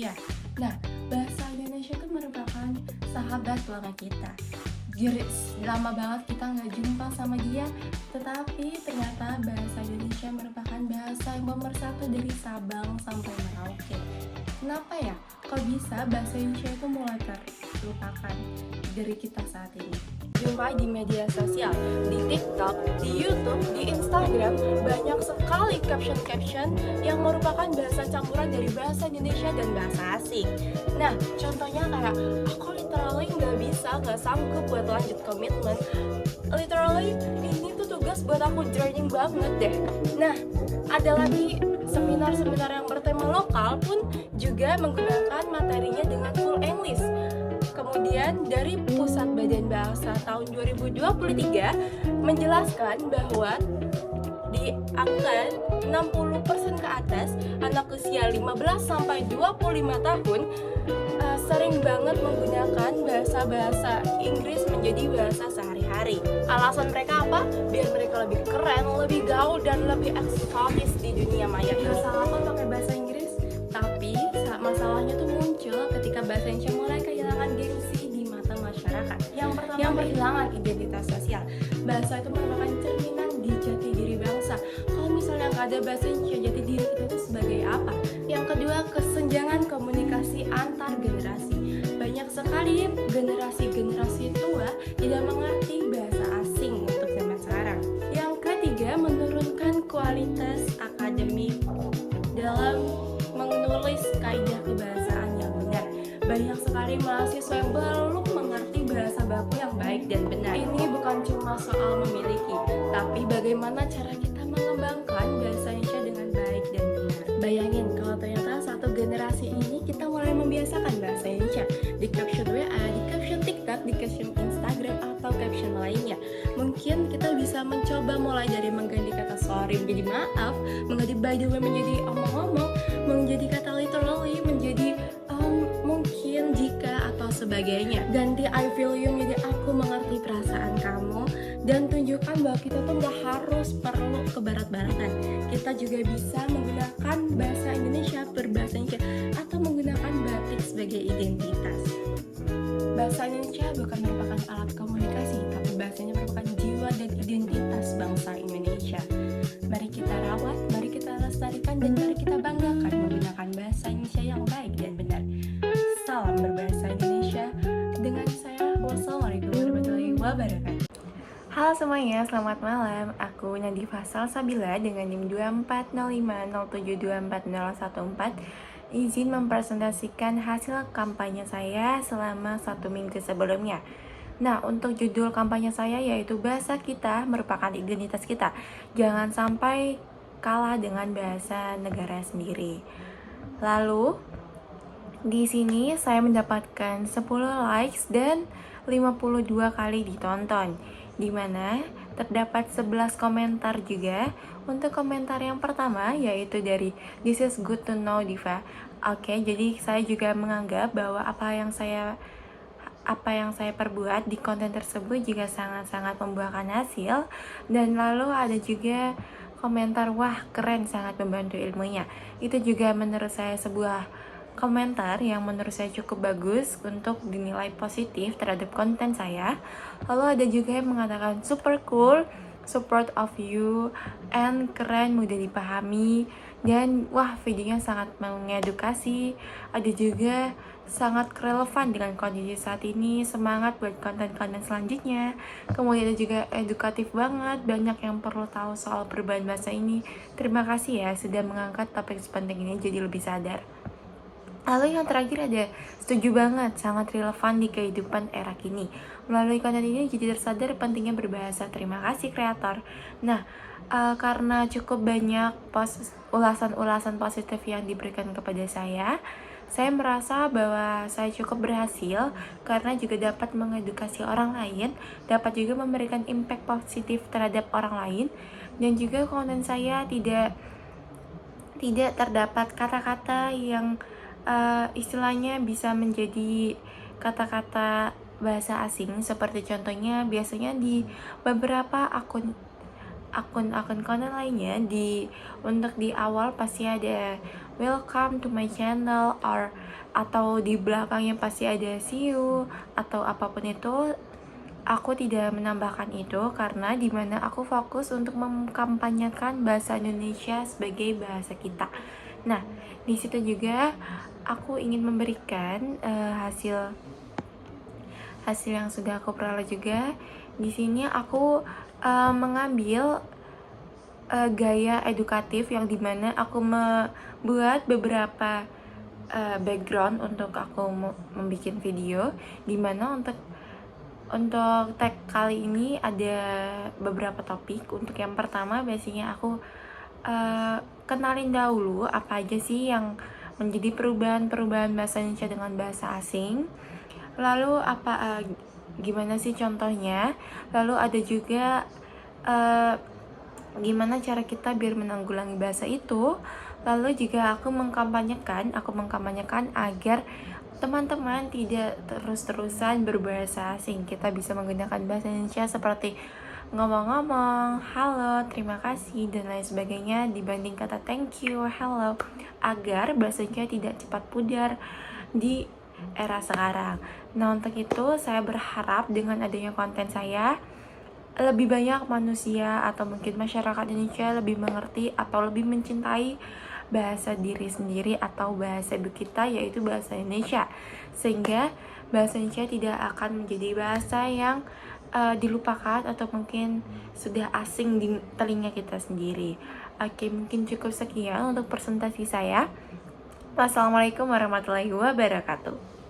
Indonesia. Nah, bahasa Indonesia itu merupakan sahabat lama kita. Lama banget kita nggak jumpa sama dia, tetapi ternyata bahasa Indonesia merupakan bahasa yang pemersatu dari Sabang sampai Merauke. Kenapa ya? Kok bisa bahasa Indonesia itu mulai terlupakan dari kita saat ini? Jumpa di media sosial, di TikTok, di YouTube, di Instagram, banyak sekali caption-caption yang merupakan bahasa campuran dari bahasa Indonesia dan bahasa asing. Nah, contohnya kayak, aku literally nggak sanggup buat lanjut komitmen. Literally, ini tuh tugas buat aku draining banget deh. Nah, ada lagi seminar-seminar yang bertema lokal pun juga menggunakan materinya dengan full English. Kemudian dari Pusat Badan Bahasa tahun 2023 menjelaskan bahwa di angka 60% ke atas anak usia 15 sampai 25 tahun sering banget menggunakan bahasa-bahasa Inggris menjadi bahasa sehari-hari. Alasan mereka apa? Biar mereka lebih keren, lebih gaul, dan lebih eksotis di dunia maya. Gak salah kok pakai bahasa Inggris, tapi masalahnya tuh muncul ketika bahasa Indonesia mulai kehilangan gengsi di mata masyarakat. Yang pertama, kehilangan identitas sosial. Bahasa itu merupakan cerminan di jati diri bangsa. Kalau misalnya nggak ada bahasa Indonesia, jati diri kita itu sebagai apa? Yang kedua, kesenjangan komunikasi antar generasi. Banyak sekali generasi tua tidak mengerti bahasa asing untuk zaman sekarang. Yang ketiga, menurunkan kualitas akademik dalam menulis kaidah kebahasaan yang benar. Banyak sekali mahasiswa yang belum mengerti bahasa baku yang baik dan benar. Ini bukan cuma soal memiliki, tapi bagaimana cara kita mengembangkan bahasa Indonesia dengan baik dan benar. Bayangin kalau ternyata satu generasi ini kita mulai membiasakan bahasa Indonesia di caption WA, di caption TikTok, di caption Instagram, atau caption lainnya. Mungkin kita bisa mencoba mulai dari mengganti kata sorry menjadi maaf, mengganti by the way menjadi omong-omong, menjadi kata literally menjadi mungkin jika atau sebagainya. Ganti I feel you menjadi aku mengerti perasaan kamu, dan tunjukkan bahwa kita tuh gak harus perlu ke barat-baratan. Kita juga bisa menggunakan bahasa Indonesia, berbahasa Indonesia, atau menggunakan batik sebagai identitas. Bahasa Indonesia bukan merupakan alat komunikasi, tapi bahasanya merupakan jiwa dan identitas bangsa Indonesia. Mari kita rawat, mari kita lestarikan, dan mari kita banggakan menggunakan bahasa Indonesia yang baik dan benar. Salam berbahasa Indonesia dengan saya. Wassalamualaikum warahmatullahi wabarakatuh. Halo semuanya, selamat malam. Aku Nadifa Salsabila dengan NIM 240507240014 izin mempresentasikan hasil kampanye saya selama 1 minggu sebelumnya. Nah, untuk judul kampanye saya yaitu bahasa kita merupakan identitas kita. Jangan sampai kalah dengan bahasa negara sendiri. Lalu, di sini saya mendapatkan 10 likes dan 52 kali ditonton, di mana terdapat 11 komentar juga. Untuk komentar yang pertama yaitu dari This is good to know Diva. Oke, jadi saya juga menganggap bahwa apa yang saya perbuat di konten tersebut juga sangat-sangat membuahkan hasil. Dan lalu ada juga komentar, wah keren, sangat membantu ilmunya. Itu juga menurut saya sebuah komentar yang menurut saya cukup bagus untuk dinilai positif terhadap konten saya. Lalu ada juga yang mengatakan super cool, support of you, and keren, mudah dipahami, dan wah videonya sangat mengedukasi. Ada juga sangat relevan dengan kondisi saat ini, semangat buat konten-konten selanjutnya. Kemudian ada juga edukatif banget, banyak yang perlu tahu soal perubahan bahasa ini. Terima kasih ya sudah mengangkat topik sepenting ini jadi lebih sadar. Lalu yang terakhir ada setuju banget, sangat relevan di kehidupan era kini. Melalui konten ini jadi tersadar pentingnya berbahasa. Terima kasih kreator. Nah, karena cukup banyak ulasan-ulasan positif yang diberikan kepada saya merasa bahwa saya cukup berhasil karena juga dapat mengedukasi orang lain, dapat juga memberikan impact positif terhadap orang lain, dan juga konten saya tidak terdapat kata-kata yang istilahnya bisa menjadi kata-kata bahasa asing, seperti contohnya biasanya di beberapa akun konten lainnya untuk di awal pasti ada welcome to my channel or atau di belakangnya pasti ada see you atau apapun itu, aku tidak menambahkan itu karena dimana aku fokus untuk mengkampanyekan bahasa Indonesia sebagai bahasa kita. Nah, di situ juga aku ingin memberikan hasil yang sudah aku peroleh juga. Di sini aku mengambil gaya edukatif yang dimana aku membuat beberapa background untuk aku membuat video, dimana untuk tag kali ini ada beberapa topik. Untuk yang pertama biasanya aku kenalin dahulu apa aja sih yang menjadi perubahan bahasa Indonesia dengan bahasa asing, lalu gimana sih contohnya, lalu ada juga gimana cara kita biar menanggulangi bahasa itu. Lalu juga aku mengkampanyekan agar teman-teman tidak terus-terusan berbahasa asing. Kita bisa menggunakan bahasa Indonesia seperti ngomong-ngomong, halo, terima kasih, dan lain sebagainya dibanding kata thank you, hello, agar bahasa Indonesia tidak cepat pudar di era sekarang. Nah, untuk itu saya berharap dengan adanya konten saya, lebih banyak manusia atau mungkin masyarakat Indonesia lebih mengerti atau lebih mencintai bahasa diri sendiri atau bahasa ibu kita, yaitu bahasa Indonesia, sehingga bahasa Indonesia tidak akan menjadi bahasa yang dilupakan atau mungkin sudah asing di telinga kita sendiri. Oke, mungkin cukup sekian untuk presentasi saya. Wassalamualaikum warahmatullahi wabarakatuh.